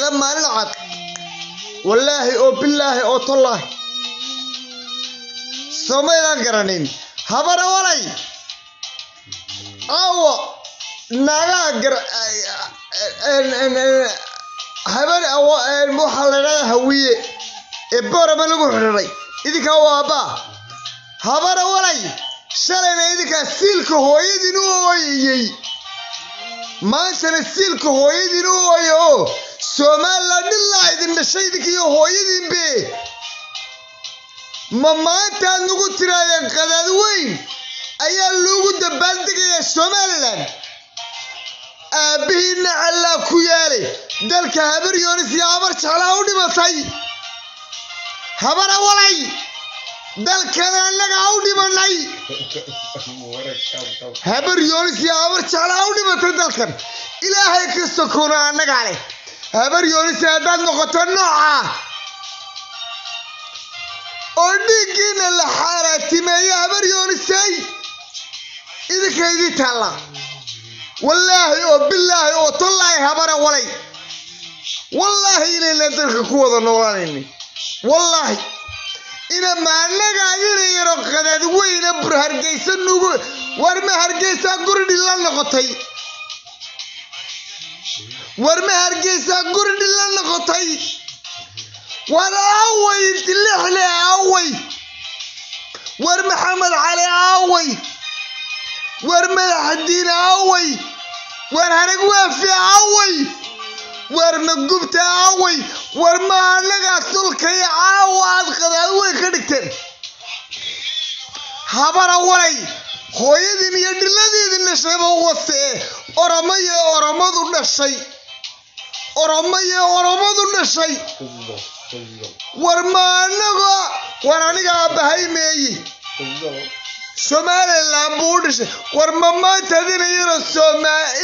sheega maalin cad wallaahi oo billaahi oo tallaahi somaydan garanin habara walay awo nagaa gar habar awo waxa la yiraahdaa hawiye boorama lagu xiriray idinka waaba habara walay shalayna idinka silka hooyadin u ooyay maantana silka hooyadin u ooyo Soomaaliland ilaa idin dhashay idinkiyo hooyadin be ma maanta nugu tiraayeen qadaad weyn ayaa lagu dabaaldegaya Soomaaliland aabihina alla ku yaalay dalka habar yoonis iyo habar jeclaa u dhimatay habara walay dalkana annaga u dhimanay habar yoonis iyo habar jeclaa u dhimatay dalkan ilaahay ka sokoona annaga leh habar yoonis haddaad noqoto nooca oo dhiiggiina la xaaraatimeeyo habar yoonisay idinka idin taalla wallaahi oo billaahi oo tallaahi habara walay wallaahi inayna dalka ku wada noolaanaynin wallaahi ina maanaga inay yaro qadaad weyna bur hargeysa nugu war ma hargeysa guri la noqotay war ma hargeysa guri la noqotay war away dilixle away war maxamed cali away war madaxdiin away war harag waafi away war magubta away war ma anaga sulkay aawad qadaad way ka dhigteen habara walay hooyadin iyo dhiladeedin shayba wase oromadu dhashay war ma anaga war aniga abahay meeyi Somaliland buu dhashay war ma maanta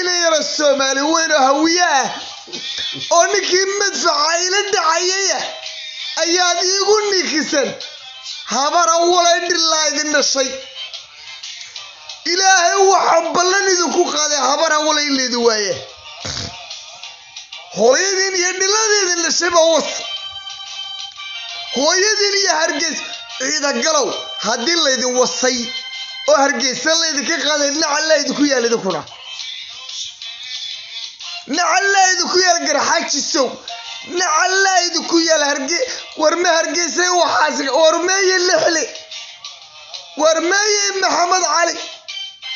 inay Soomaali weyn oo hawiya oo ninkii madfaca ila dhacayay ayaa iigu nikisan habara walay dhilaa idin dhashay ilaahay waxa ballan idinku qaaday habara walay leedu waaye hooyadin iyo dhiladeedin dhashay baa was hooyadin iyo hargeys ciida galow haddii laydin wasay oo hargeysa laydinka qaaday nacallaydu ku yaal idinkuna nacallaydu ku yaal garxaajisow nacallaydu ku yaal war ma hargeysay waxaas war meeye lixli war meeye maxamed cali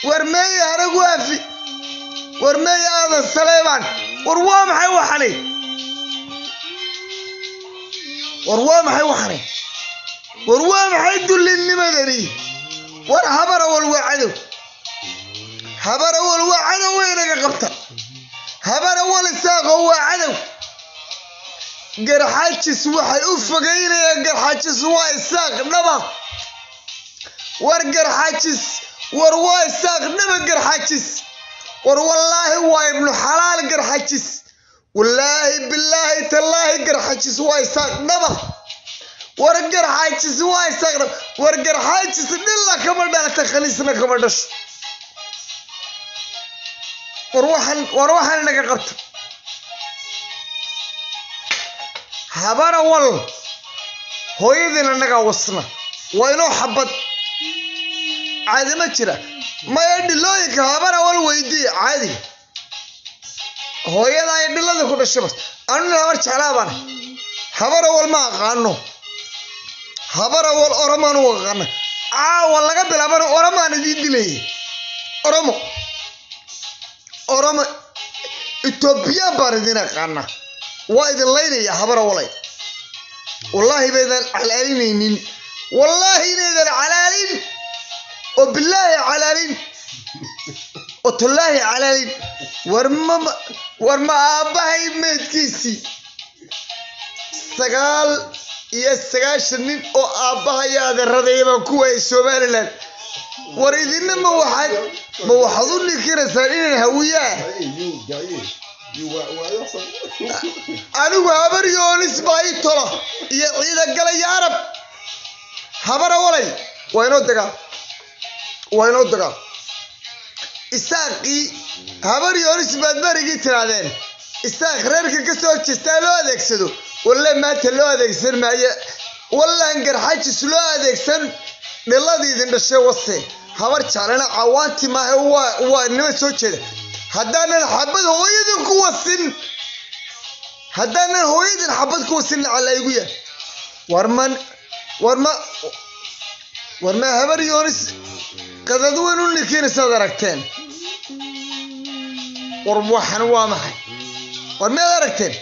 war meeye harag waafi war meeye aadan saleemaan war waa maxay waxani war waa maxay dulinimadani war habara wal wacado weynaga qabta habara wal saaqo wacado garxaajis waxay u fogeynayaan garxaajis waa isaaq dhaba war garxaajis war waa isaaq dhaba garxaajis war wallaahi waa ibnu xalaal garxaajis wallaahi billaahi tallaahi garxaajis waa isaaq dhaba war garxaajis waa isaaq dhaba war garxaajis dhilla kama dhalata khaniisna kama dhasho war waxaan naga qabta habara wal hooyadina naga wasna waa inoo xabad caadi ma jira maya dhilooyinka habara wal weydii caadi hooyada ay dhilada ku dhashay bas anuna habar jeclaabana habara wal ma aqaano habara wal oromaan u aqaana laga bilaabana oromaan idin dilay oromo Ethiopia baan idin aqaana waa idin leeyahay habara walay wallahi baydan calaalinaynin wallahi inaydan calaalin oo billahi calaalin oo tallahi calaalin war ma aabahay meedkiisi 9 nin oo aabahay adeeradayba kuwa Soomaaliland war idinna ma waxaad u ninkiraysaa inay hawiyaa anigu habar yoonis baa ii tola iyo ciida galay arab habara walay waa inoo dagaa isaaqii habar yoonis baad barigii tiraadeen isaaq reerka ka soo jeestaa loo adeegsado wallahi maanta loo adeegsan maayo wallahi garxajis loo adeegsan dhiladiidin dhashay wase habar jaalana cawaanti maaha waa nima soo jeeda haddaanan xabad hooyadin ku wasin haddaanan hooyadin xabad ku wasin lacala igu yah warma habar yoonis qadad weyn u nikiinaysaad aragteen war waxan waa maxay war miyaad aragteen